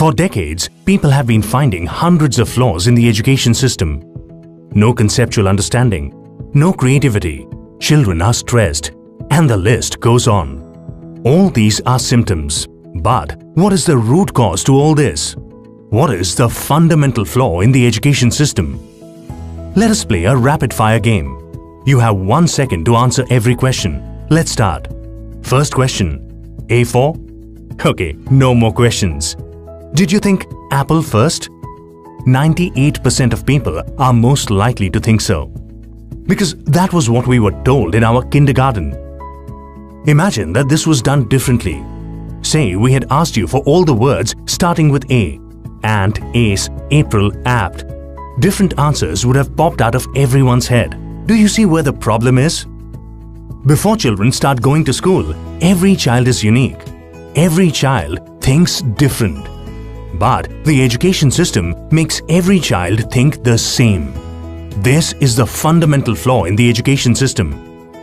For decades, people have been finding hundreds of flaws in the education system. No conceptual understanding, no creativity, children are stressed, and the list goes on. All these are symptoms. But what is the root cause to all this? What is the fundamental flaw in the education system? Let us play a rapid-fire game. You have 1 second to answer every question. Let's start. First question. A for? Okay, no more questions. Did you think apple first? 98% of people are most likely to think so. Because that was what we were told in our kindergarten. Imagine that this was done differently. Say we had asked you for all the words starting with A. Ant, ace, April, apt. Different answers would have popped out of everyone's head. Do you see where the problem is? Before children start going to school, every child is unique. Every child thinks different. But the education system makes every child think the same. This is the fundamental flaw in the education system.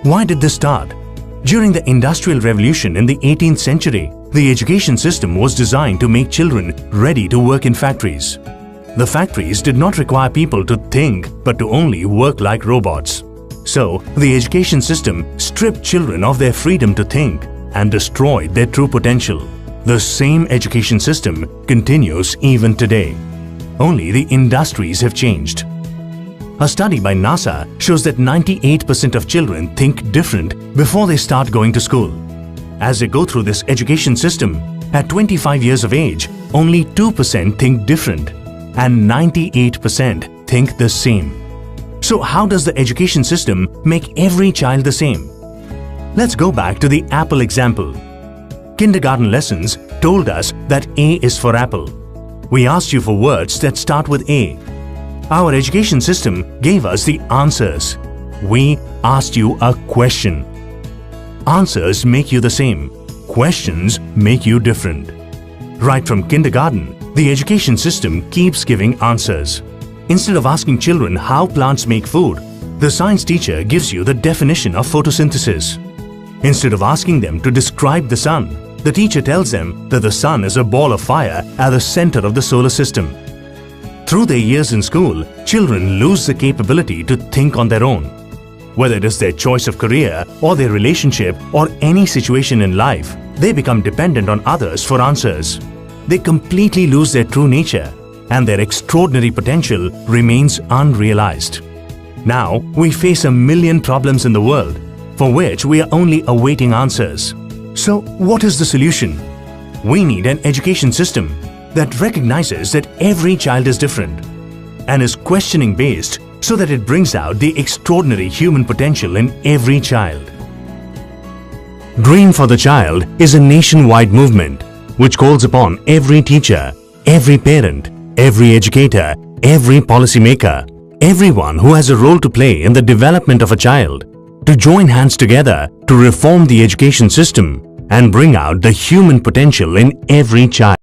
Why did this start? During the Industrial Revolution in the 18th century, the education system was designed to make children ready to work in factories. The factories did not require people to think but to only work like robots. So, the education system stripped children of their freedom to think and destroyed their true potential. The same education system continues even today. Only the industries have changed. A study by NASA shows that 98% of children think different before they start going to school. As they go through this education system, at 25 years of age, only 2% think different and 98% think the same. So how does the education system make every child the same? Let's go back to the apple example. Kindergarten lessons told us that A is for apple. We asked you for words that start with A. Our education system gave us the answers. We asked you a question. Answers make you the same. Questions make you different. Right from kindergarten, the education system keeps giving answers. Instead of asking children how plants make food, the science teacher gives you the definition of photosynthesis. Instead of asking them to describe the sun, the teacher tells them that the sun is a ball of fire at the center of the solar system. Through their years in school, children lose the capability to think on their own. Whether it is their choice of career or their relationship or any situation in life, they become dependent on others for answers. They completely lose their true nature, and their extraordinary potential remains unrealized. Now, we face a million problems in the world, for which we are only awaiting answers. So, what is the solution? We need an education system that recognizes that every child is different and is questioning based so that it brings out the extraordinary human potential in every child. Green for the Child is a nationwide movement which calls upon every teacher, every parent, every educator, every policymaker, everyone who has a role to play in the development of a child to join hands together to reform the education system and bring out the human potential in every child.